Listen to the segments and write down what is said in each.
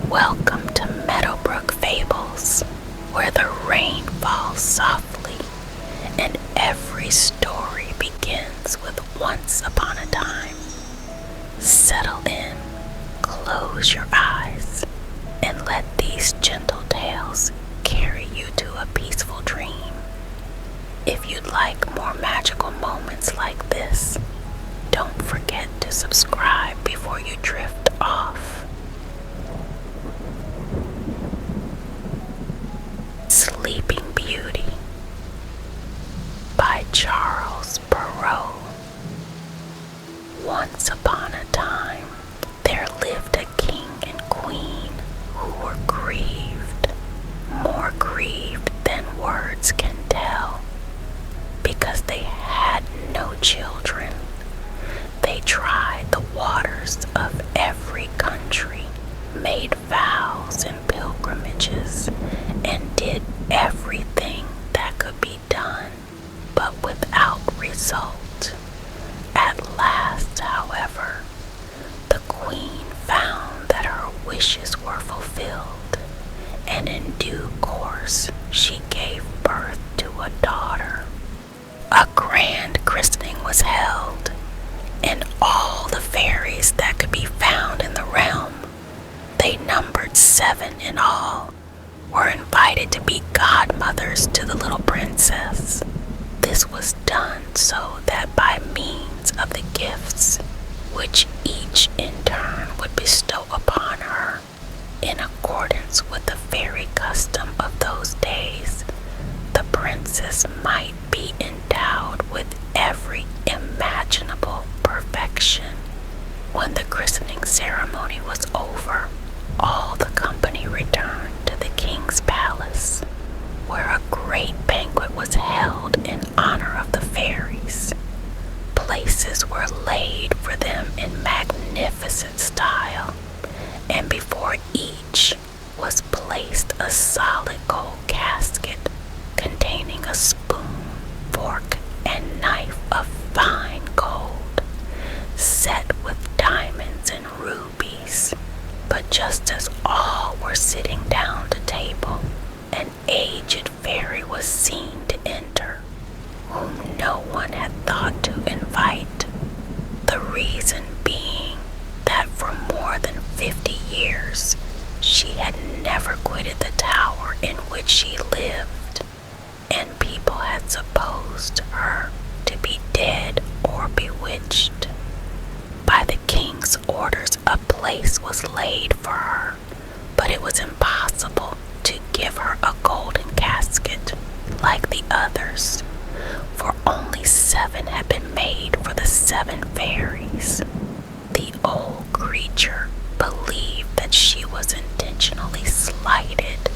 Welcome to Meadowbrook Fables, where the rain falls softly and every story begins with once upon a time. Settle in, close your eyes, and let these gentle tales carry you to a peaceful dream. If you'd like more magical moments like this, don't forget to subscribe before you drift off. Sleeping Beauty by Charles Perrault. Once upon a time, there lived a king and queen who were grieved, more grieved than words can tell, because they had no children. They tried the waters of every country, made vows and pilgrimages, and did everything that could be done, but without result. At last, however, the queen found that her wishes were fulfilled, and in due course she gave birth to a daughter. A grand christening was held, and all the fairies that could be found in the realm, they numbered 7 in all, were invited to be godmothers to the little princess. This was done so that by means of the gifts which each in turn would bestow upon her, in accordance with the fairy custom of those days, the princess might be endowed with every imaginable perfection. When the christening ceremony was over, all the company returned to the king's palace, where a great banquet was held in honor of the fairies. Places were laid for them in magnificent style, and before each was placed a solid gold casket containing a spoon, fork, and knife of fine gold, set with diamonds and rubies. But just as all were sitting down to table, an aged fairy was seen to enter, whom no one had thought to invite. The reason being that for more than 50 years she had never quitted the tower in which she lived, and people had supposed her to be dead or bewitched. By the king's orders, a place was laid for her, but it was impossible to give her a golden casket like the others, for only 7 had been made for the 7 fairies. The old creature believed that she was intentionally slighted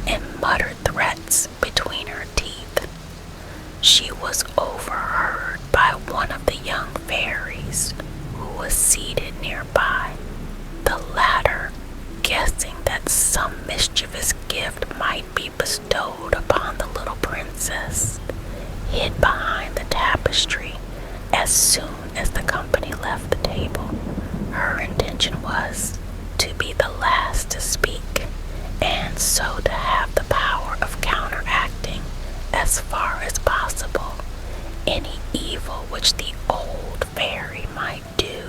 and muttered threats between her teeth. She was overheard by one of the young fairies who was seated nearby. The latter, guessing that some mischievous gift might be bestowed upon the little princess, hid behind the tapestry as soon as the company left the table. Her intention was to be the last to speak, and so to have the power of counteracting, as far as possible, any evil which the old fairy might do.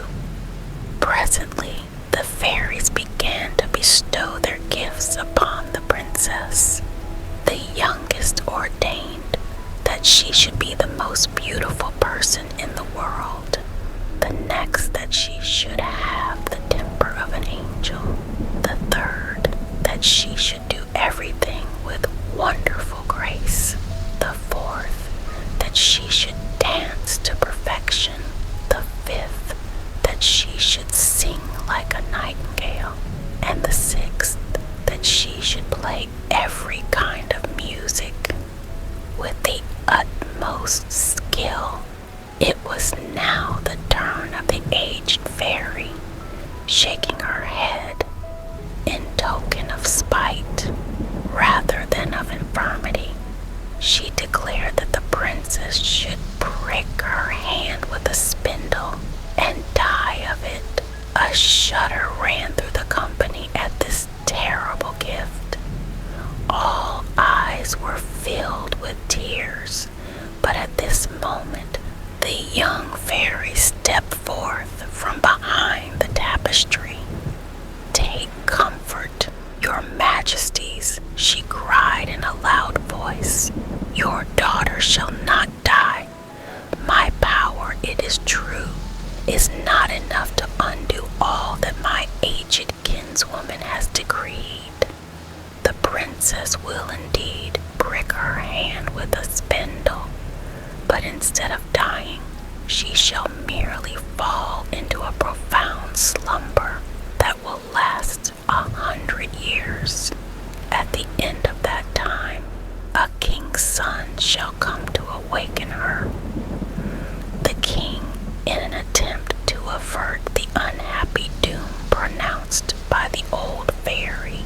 Presently, the fairies began to bestow their gifts upon the princess. The youngest ordained that she should be the most beautiful person in the world. The next, that she should have the temper of an angel. The third, that she should do everything with wonderful grace. The fourth, that she should dance to perfection. The fifth, that she should sing like a nightingale. And the sixth, that she should play every kind of music with the utmost skill. It was now the turn of the aged fairy, shaking her head in token of spite rather than of infirmity. She declared that the princess should prick her hand with a spindle and die of it. A shudder ran through the company at this all eyes were filled with tears. But at this moment, the young fairy stepped forth from behind the tapestry. "Take comfort, your majesties," she cried in a loud voice. "Your daughter shall not die. My power, it is true, is not enough to undo all that my aged kinswoman has decreed. The princess will indeed prick her hand with a spindle, but instead of dying, she shall merely fall into a profound slumber that will last 100 years. At the end of that time, a king's son shall come to awaken her." The king, in an attempt to avert the unhappy doom pronounced by the old fairy,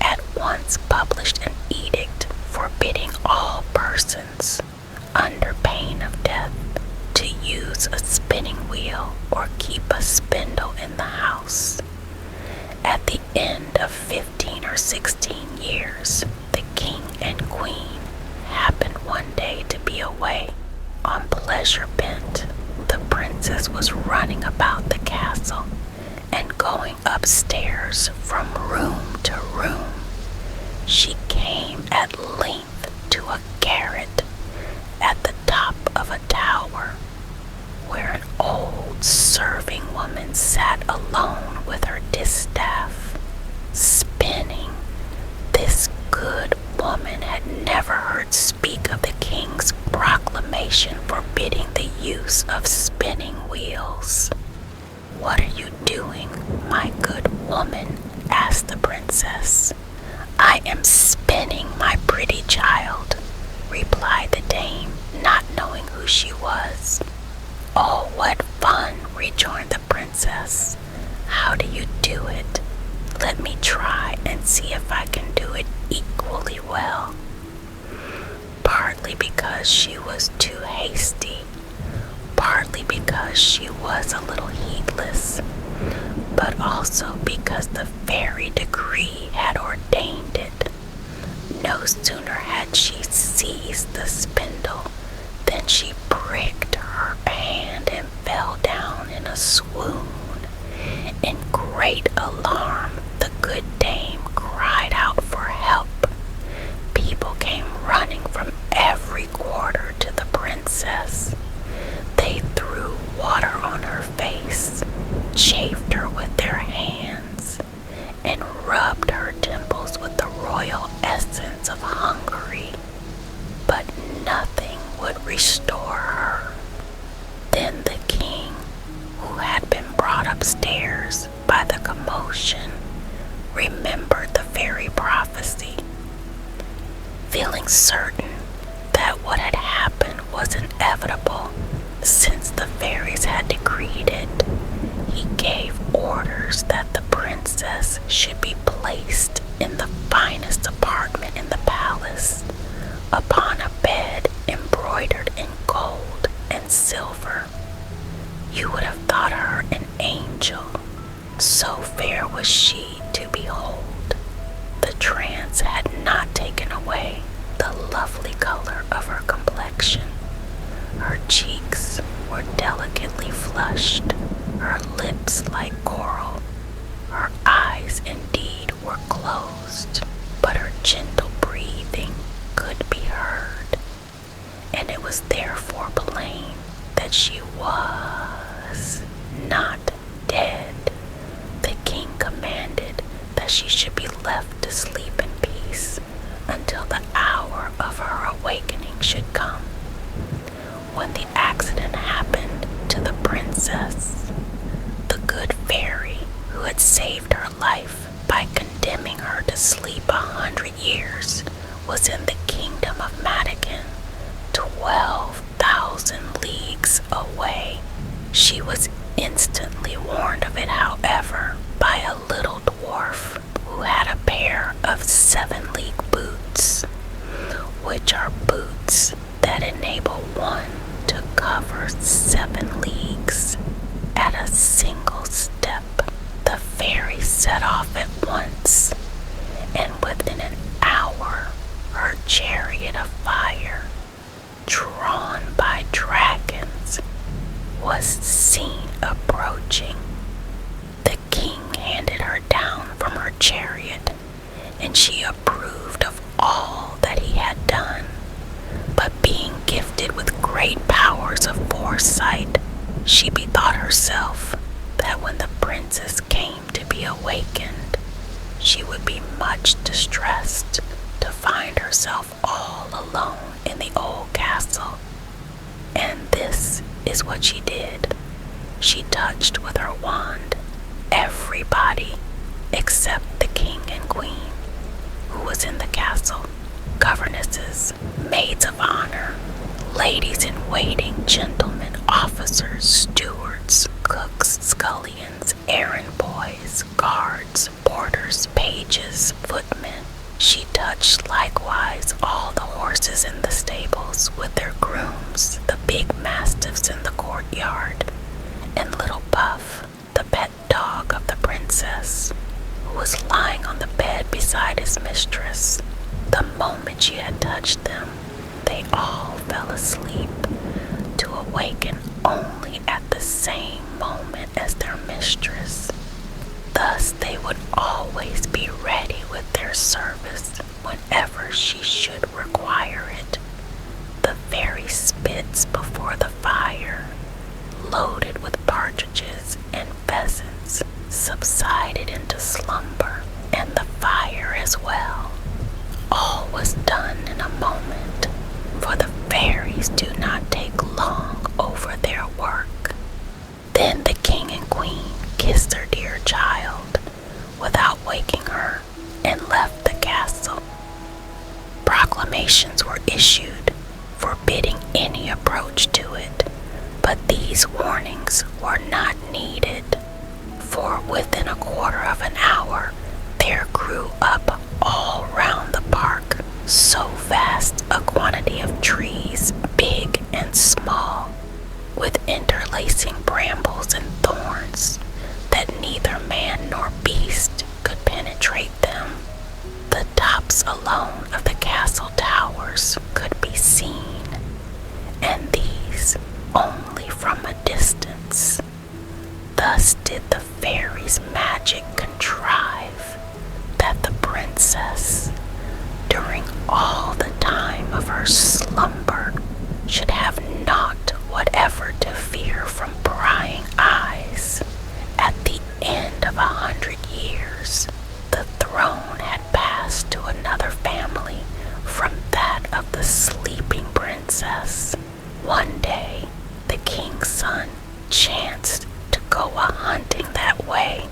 at once published an edict forbidding all persons, under pain of death, to use a spinning wheel or keep a spindle in the house. At the end of 15 or 16 years, the king and queen happened one day to be away on pleasure bent. The princess was running about the castle and going upstairs from room to room. She came at length to a garret at the top of a tower, where an old serving woman sat alone with her distaff, spinning. This good woman had never heard speak of the king's proclamation forbidding the use of spinning wheels. "What are you doing, my good woman?" asked the princess. "I am spinning, my pretty child," replied the dame, not knowing who she was. "Oh, what fun," rejoined the princess. "How do you do it? Let me try and see if I can do it equally well." Partly because she was too hasty, partly because she was a little heedless, but also because the fairy decree had ordained it. No sooner had she seized the spindle than she pricked her hand and fell down in a swoon. In great alarm, the good dame cried out for help. People came running from every quarter to the princess. They threw water on her face, chafed her with their hands, and rubbed her temples with the royal essence of Hungary. But nothing would restore her. Then the king, who had been brought upstairs by the commotion, remembered the fairy prophecy. Feeling certain that what had happened was inevitable, since the fairies had decreed it, he gave orders that the princess should be placed in the finest apartment in the palace, upon a bed embroidered in gold and silver. You would have thought her an angel, so fair was she to behold. The trance had not taken away the lovely color of her complexion. Her cheeks were delicately flushed, her lips like coral. Her eyes indeed were closed, but her gentle breathing could be heard, and it was therefore plain that she was not dead. The king commanded that she should be left to sleep in peace until the hour of her awakening should come. When the accident happened to the princess, the good fairy who had saved her life by condemning her to sleep 100 years was in the kingdom of Madigan, 12,000 leagues away. She was instantly warned of it, however, by a little dwarf who had a pair of 7-league boots, which are boots that enable one to cover 7 leagues at a single step. The fairy set off at once, and within an hour chariot of fire, drawn by dragons, was seen approaching. The king handed her down from her chariot, and she approved of all that he had done. But being gifted with great powers of foresight, she bethought herself that when the princess came to be awakened, she would be much distressed to find herself all alone in the old castle. And this is what she did. She touched with her wand everybody except the king and queen who was in the castle. Governesses, maids of honor, ladies in waiting, gentlemen, officers, stewards, cooks, scullions, errand boys, guards, porters, pages, footmen. She touched likewise all the horses in the stables with their grooms, the big mastiffs in the courtyard, and little Puff, the pet dog of the princess, who was lying on the bed beside his mistress. The moment she had touched them, they all fell asleep, to awaken only at the same moment as their mistress. Thus they would always be ready with their service whenever she should require it. The very spits before the fire, loaded with partridges and pheasants, subsided into slumber, and the fire as well. All was done in a moment, for the fairies do not take long over their work. Then the king and queen kissed their dear child without waking her and left the castle. Proclamations were issued forbidding any approach to it, but these warnings were not needed, for within a quarter of an hour there grew up all round the park so vast a quantity of trees, big and small, with interlacing brambles and thorns, that neither man nor beast could penetrate them. The tops alone of the castle towers could be seen, and these only from a distance. Thus did the fairies' magic contrive that the princess, during all the time of her slumber, should have naught whatever to fear from prying eyes. At the end of 100 years, the throne had passed to another family from that of the sleeping princess. One day, the king's son chanced to go a-hunting that way,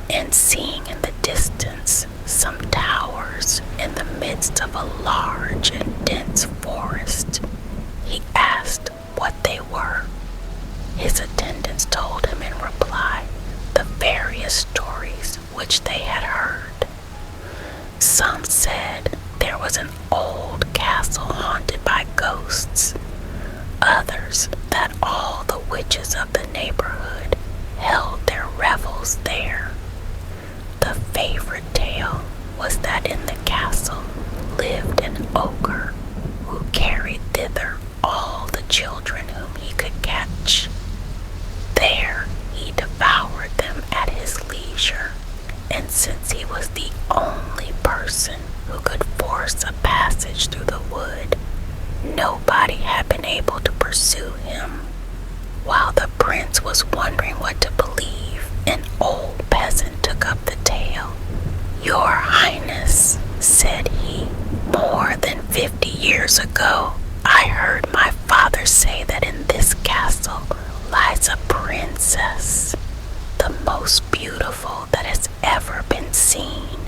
and seeing in the distance some towers in the midst of a large and dense forest, he asked what they were. His attendants told him in reply the various stories which they had heard. Some said there was an old castle haunted by ghosts. Others that all the witches of the neighborhood held their revels there. The favorite tale was that in the castle lived an ogre who carried thither all the children whom he could catch. There he devoured them at his leisure, and since he was the only person who could force a passage through the wood, nobody had been able to pursue him. While the prince was wondering what to believe, an old peasant took up the tale. "Your Highness," said he, "more than 50 years ago, I heard my father say that in this castle lies a princess, the most beautiful that has ever been seen.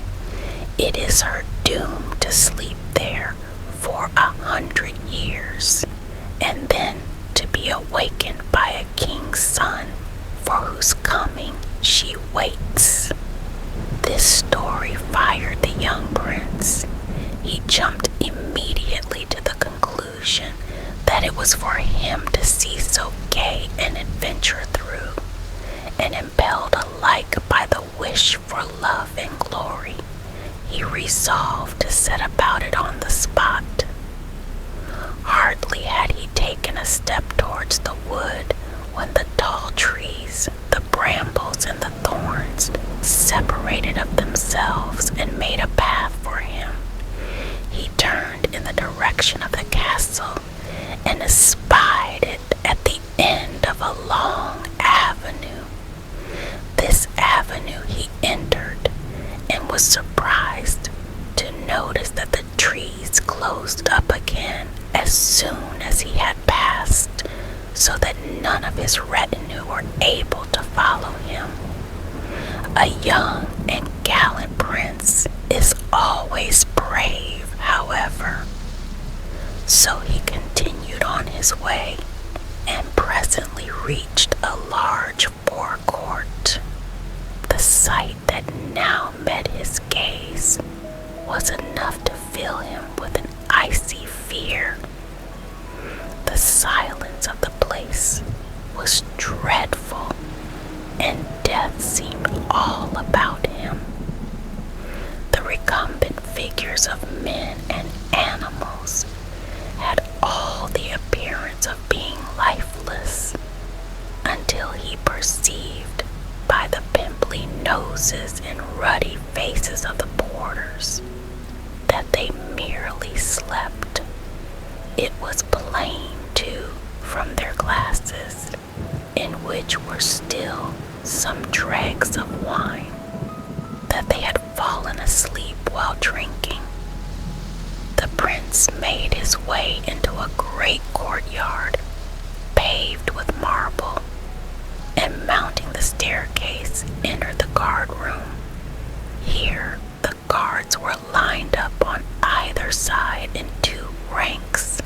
It is her doom to sleep there for 100 years, and then to be awakened by a king's son, for whose coming she waits." This story fired the young prince. He jumped immediately to the conclusion that it was for him to see so gay an adventure through, and impelled alike by the wish for love and glory, he resolved to set about it on the spot. Hardly had he taken a step towards the wood when the tall trees, the brambles, and the thorns separated of themselves and made a path for him. He turned in the direction of the castle and espied it at the end of a long avenue. This avenue he entered and was surprised to notice that the trees closed up again as soon as he had passed, so that none of his retinue were able to follow him. A young and gallant prince is always brave, however. So he continued on his way and presently reached a large forecourt. The sight that now met his gaze was enough to fill him with an icy fear. The silence of the place was dreadful, and death seemed all about him. The recumbent figures of men and animals had all the appearance of being lifeless, until he perceived by the pimply noses and ruddy faces of the porters that they merely slept. It was plain, too, from their glasses, in which were still some dregs of wine, that they had fallen asleep while drinking. The prince made his way into a great courtyard, paved with marble, and mounting the staircase, entered the guard room. Here the guards were lined up on either side in 2 ranks,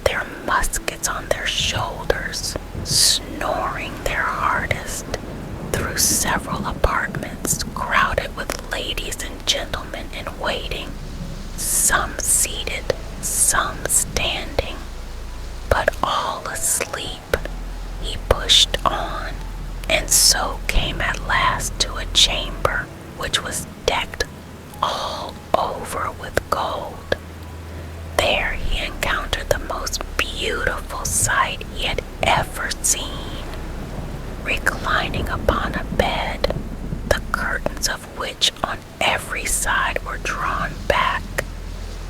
their muskets on their shoulders, snoring their hardest, through several apartments crowded with ladies and gentlemen in waiting, some seated, some standing, but all asleep. He pushed on, and so came at last to a chamber which was decked all over with gold. There he encountered the most beautiful sight he had ever seen. Reclining upon a bed, the curtains of which on every side were drawn back,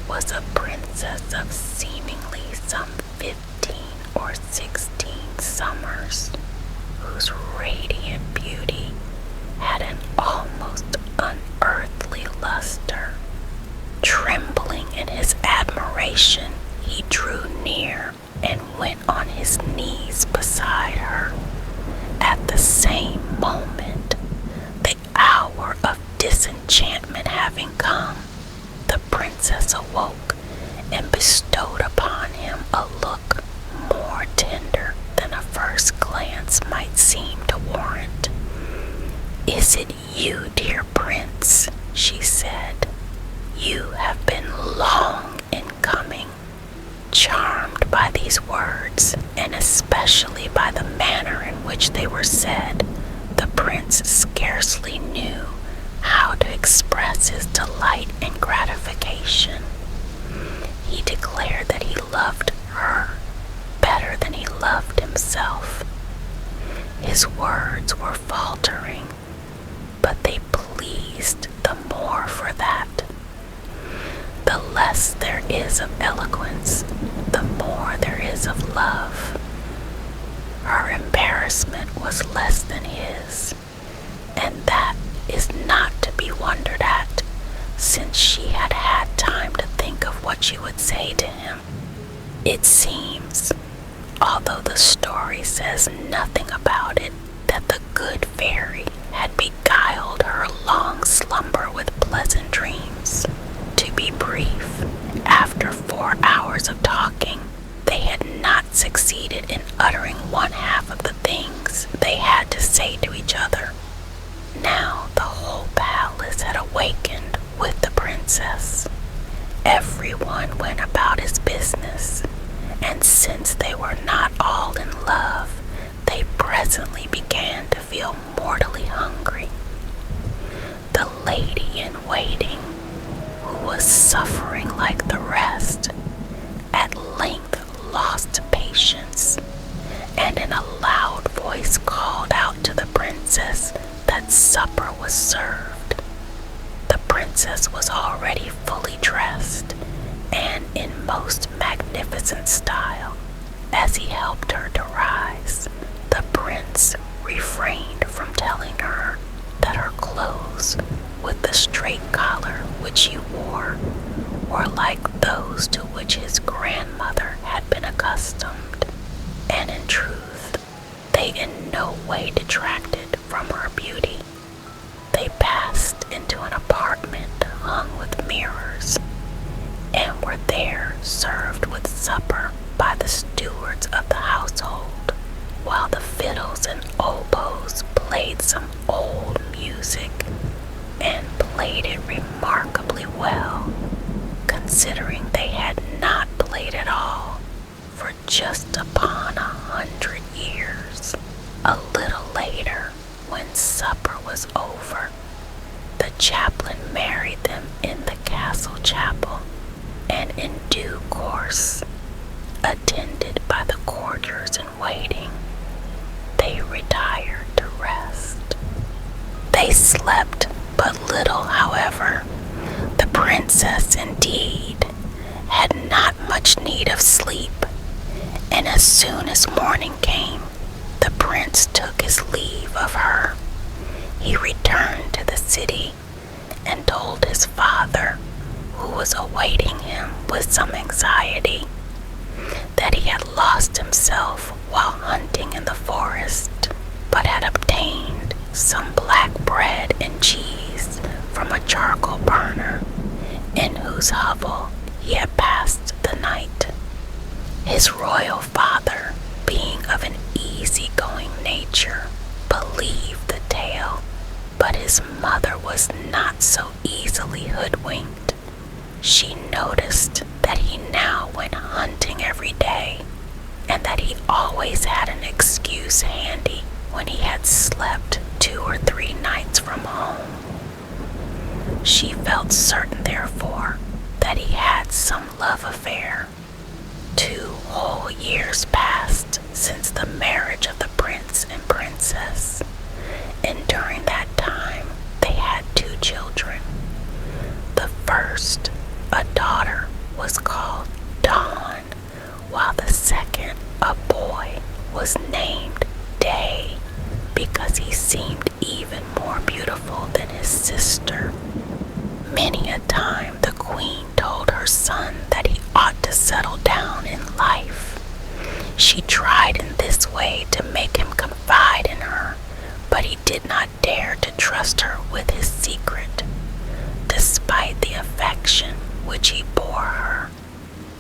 was a princess of seemingly some 15 or 16 summers, whose radiant beauty had an almost unearthly luster. Trembling in his admiration, he drew near and went on his knees beside her. At the same moment, the hour of disenchantment having come, the princess awoke and bestowed upon him a look more tender than a first glance might seem to warrant. "Is it you, dear prince?" she said. "You have been long in coming." Charmed by these words, and especially by the manner in which they were said, the prince scarcely knew how to express his delight and gratification. He declared that he loved her better than he loved himself. His words were faltering, but they pleased the more for that. The less there is of eloquence, the more there is of love. Her embarrassment was less than his, and that is not to be wondered at, since she had had time to think of what she would say to him. It seems, although the story says nothing about it, that the good fairy had beguiled her long slumber with pleasant dreams. To be brief, after 4 hours of talking, they had not succeeded in uttering 1/2 of the things they had to say to each other. Now the whole palace had awakened with the princess. Everyone went about his business, and since they were not all in love, they presently began to feel mortally hungry. The lady in waiting, was suffering like the rest, at length lost patience, and in a loud voice called out to the princess that supper was served. The princess was already fully dressed and in most magnificent style. As he helped her to rise, the prince refrained from telling her that her clothes with the straight collar which she wore were like those to which his grandmother had been accustomed, and in truth, they in no way detracted from her beauty. They passed into an apartment hung with mirrors, and were there served with supper by the stewards of the household, while the fiddles and oboes played some old music, and played it remarkably well, considering they had not played at all for just upon 100 years. A little later, when supper was over, the chaplain married them in the castle chapel, and in due course, attended by the courtiers in waiting, they retired to rest. They slept but little, however. The princess, indeed, had not much need of sleep, and as soon as morning came, the prince took his leave of her. He returned to the city and told his father, who was awaiting him with some anxiety, that he had lost himself while hunting in the forest, but had obtained some black bread and cheese from a charcoal burner, in whose hovel he had passed the night. His royal father, being of an easy-going nature, believed the tale, but his mother was not so easily hoodwinked. She noticed that he now went hunting every day, and that he always had an excuse handy when he had slept 2 or 3 nights from home. She felt certain, therefore, that he had some love affair. 2 whole years passed since the marriage of the prince and princess, and during that time they had 2 children. The first, a daughter, was called Dawn, while the second, a boy, was named Day, because he seemed even more beautiful than his sister. Many a time the queen told her son that he ought to settle down in life. She tried in this way to make him confide in her, but he did not dare to trust her with his secret, despite the affection which he bore her.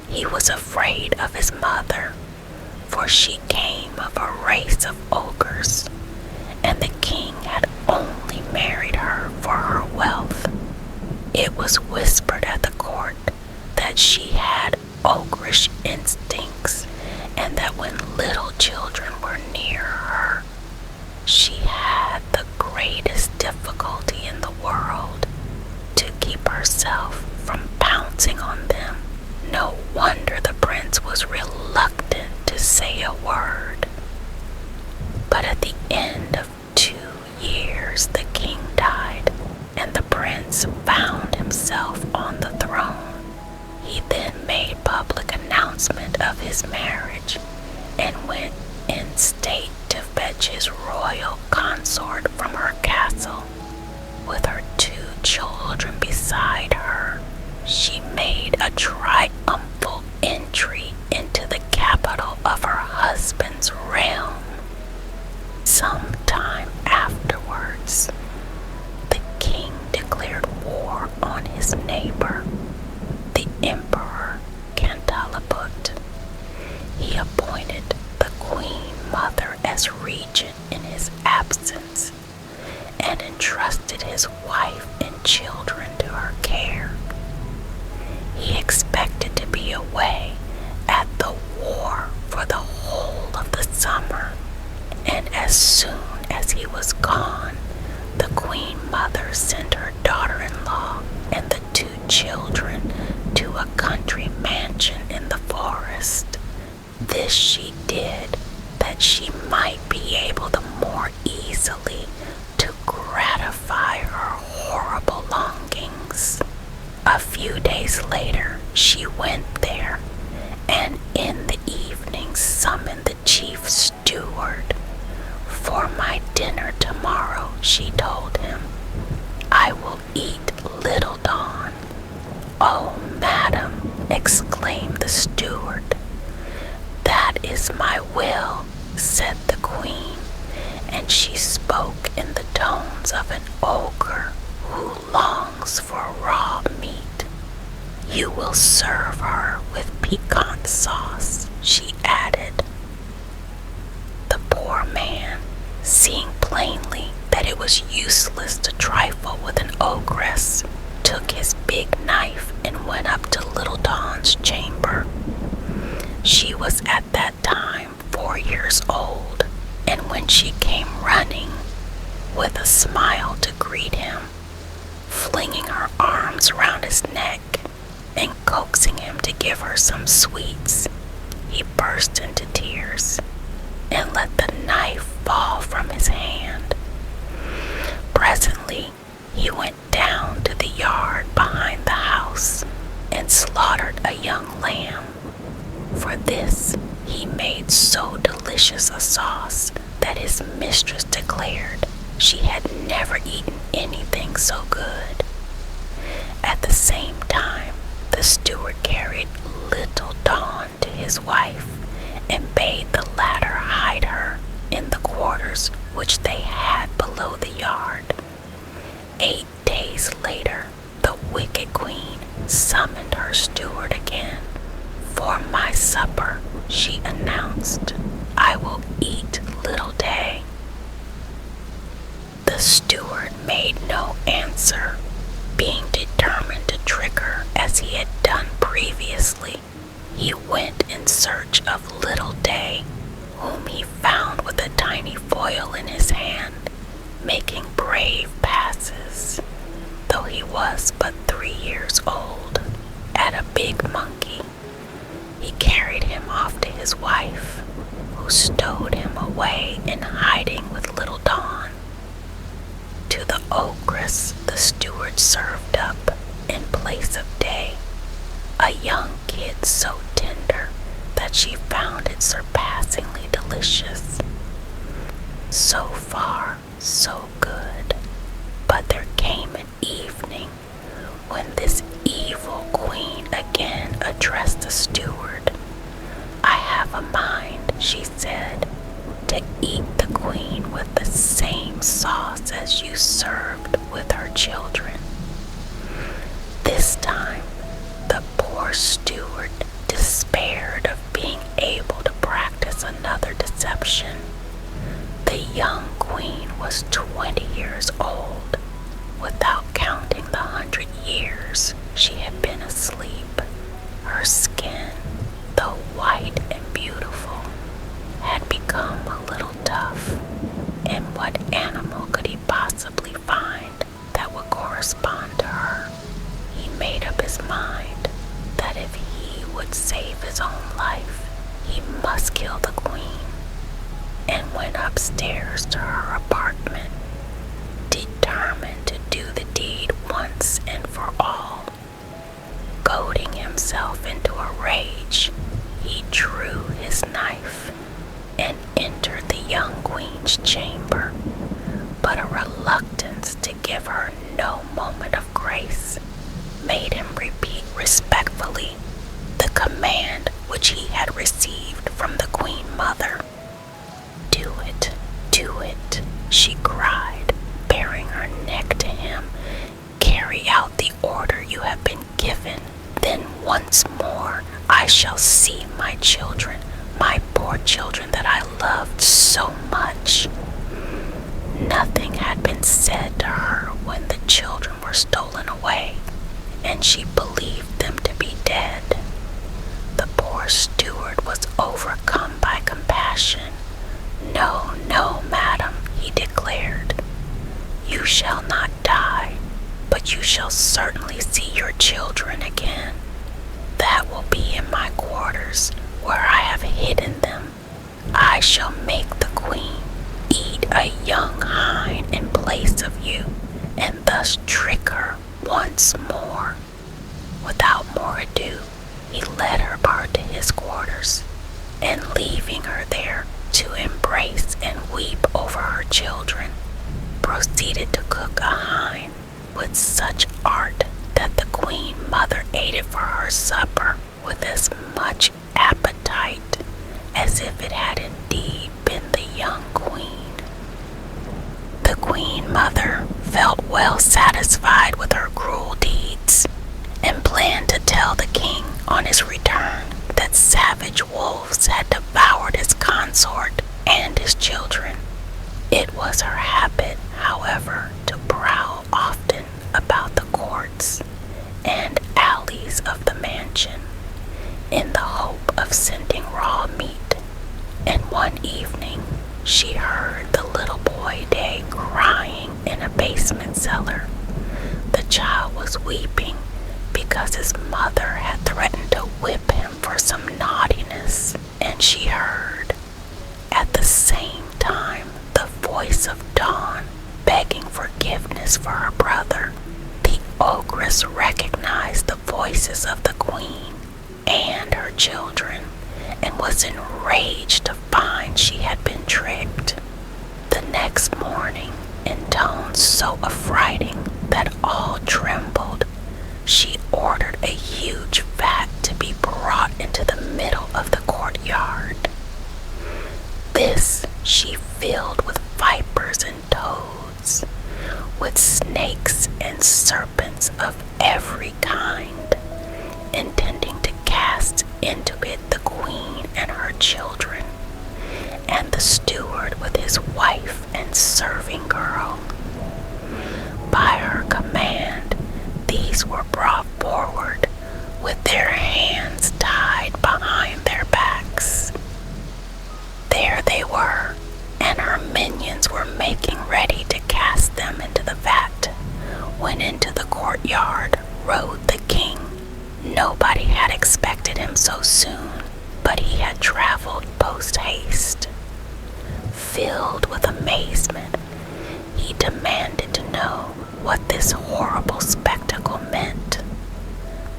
He was afraid of his mother, for she came of a race of ogres, and the king had only married her for her wealth. It was whispered at the court that she had ogreish instincts, and that when little children were near her, she had the greatest difficulty in the world to keep herself from pouncing on them. No wonder the prince was reluctant to say a word. But at the end of 2 years, the king died, and the prince found himself on the throne. He then made public announcement of his marriage, and went in state to fetch his royal consort from her castle. With her 2 children beside her, she made a triumphal entry into the capital of her husband's realm. Some time afterwards, the king declared war on his neighbor, the Emperor Cantalabut. He appointed the Queen Mother as regent in his absence, and entrusted his wife and children to her care. He expected to be away at the war for the whole of the summer, and as soon as he was gone, the Queen Mother sent her daughter-in-law and the 2 children to a country mansion in the forest. This she did that she might be able the more easily to gratify her horrible longings. A few days later, she went there, and in the evening summoned the chief steward. "For my dinner tomorrow," she told him, "I will eat Little Dawn." "Oh, madam," exclaimed the steward. "That is my will," said the queen, and she spoke in the tones of an ogre who longs for raw meat. "You will serve her with piquant sauce," she added. The poor man, seeing plainly that it was useless to trifle with an ogress, took his big knife and went up to Little Dawn's chamber. She was at that time 4 years old, and when she came running with a smile to greet him, flinging her arms round his neck and coaxing him to give her some sweets, he burst into tears and let the knife fall from his hand. Presently, he went down to the yard behind the house and slaughtered a young lamb. For this, he made so delicious a sauce that his mistress declared she had never eaten anything so good. At the same time, the steward carried Little Dawn to his wife and bade the latter hide her in the quarters which they had below the yard. 8 days later, the wicked queen summoned her steward again. "For my supper," she announced, "I will eat Little Day." The steward made no answer, being determined to trick her as he had done previously. He went in search of Little Day, whom he found with a tiny foil in his hand, making brave passes, though he was but 3 years old, at a big monkey. He carried him off to his wife, who stowed him away in hiding with Little Dawn. To the ogress the steward served up, in place of Day, a young kid so tender that she found it surpassingly delicious. So far, so good, but there came an evening when this evil queen again addressed the steward. "I have a mind," she said, "to eat the queen with the same sauce as you served with her children." This time, the poor steward despaired of being able to practice another deception. The young queen was 20 years old, without counting the 100 years she had been asleep. Her skin, though white and beautiful, had become a little tough, and what animal could he possibly find that would correspond to her? He made up his mind that if he would save his own life, he must kill the queen, and went upstairs to her apartment, determined to do the deed once and for all. Goading himself into a rage, he drew his knife and entered the young queen's chamber, but a reluctance to give her no moment of grace made him repeat respectfully the command which he had received from the queen mother. "Do it, do it," she cried, baring her neck to him. "Carry out the order you have been given. Then once more I shall see my children, my poor children that I loved so much." Nothing had been said to her when the children were stolen away, and she believed them to be dead. The poor steward was overcome by compassion. "No, no, madam," he declared. "You shall not die, but you shall certainly see your children again. That will be in my quarters, where I have hidden them. I shall make the queen eat a young hind in place of you, and thus trick her once more." Without more ado, he led her part to his quarters, and leaving her there to embrace and weep over her children, proceeded to cook a hind with such art that the queen mother ate it for her supper with as much appetite as if it had indeed been the young queen. The queen mother felt well satisfied with her cruel deeds, and planned to tell the king on his return that savage wolves had devoured his consort and his children. It was her habit, however, to prowl often about the courts and alleys of the mansion in the hope of scenting raw meat, and one evening she heard the little boy Day crying in a basement cellar. The child was weeping because his mother had threatened to whip him for some naughtiness, and she heard at the same time the voice of Dawn begging forgiveness for her brother. The ogress recognized the voices of the queen and her children, and was enraged to find she had been tricked. The next morning, in tones so affrighting that all trembled, she ordered a huge vat to be brought into the middle of the courtyard. This she filled with vipers and toads, with snakes and serpents of every kind, intending to cast into it the queen and her children, and the steward with his wife and serving girl. By her command, these were brought forward with their hands tied behind their backs. There they were, and her minions were making ready to cast them into the vat, when into the courtyard rode the king. Nobody had expected him so soon, but he had traveled post-haste. Filled with amazement, he demanded to know what this horrible spectacle meant.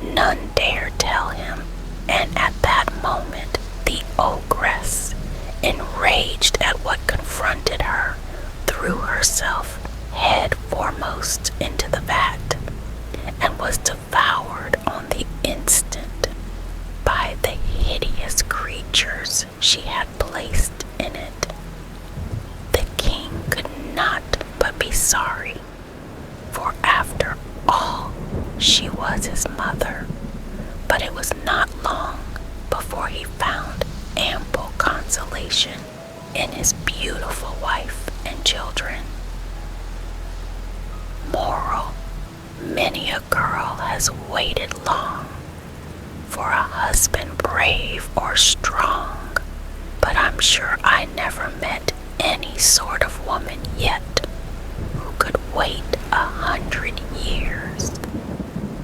None dared tell him, and at that moment the ogress, enraged at what confronted her, threw herself head foremost into the vat, and was devoured on the instant by the hideous creatures she had placed in it. The king could not but be sorry, for after all she was his mother, but it was not long before he found ample consolation in his beautiful wife and children. Moral: many a girl has waited long for a husband brave or strong, but I'm sure I never met any sort of woman yet who could wait 100 years,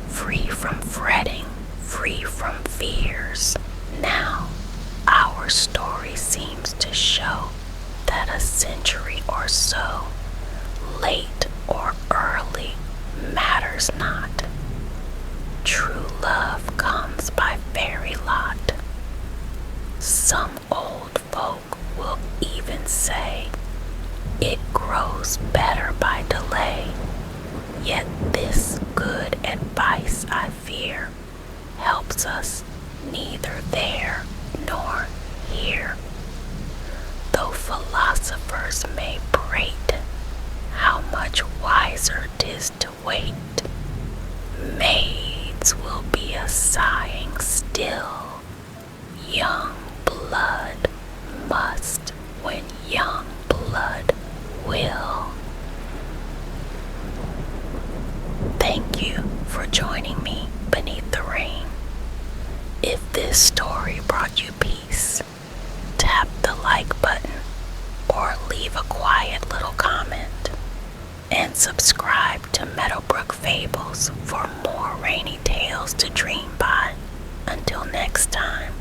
free from fretting, free from fears. Now, our story seems to show that a century or so, late or early, matters not. True love comes by fairy lot. Some old folk will even say it grows better by delay. Yet this good advice, I fear, helps us neither there nor here. Though philosophers may prate how much wiser 'tis to wait, maids will be a sighing still. Young blood must when young blood will. Thank you for joining me beneath the rain. If this story brought you peace, tap the like button or leave a quiet little comment. and subscribe to Meadowbrook Fables for more rainy tales to dream by. Until next time,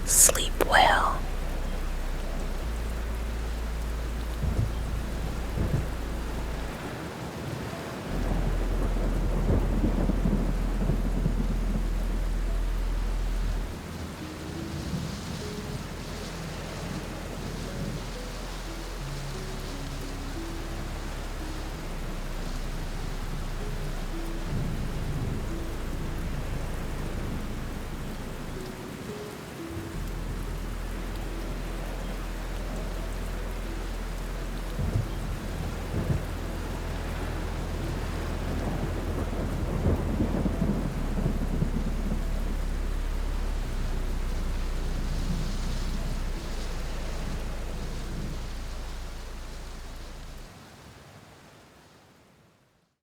sleep well.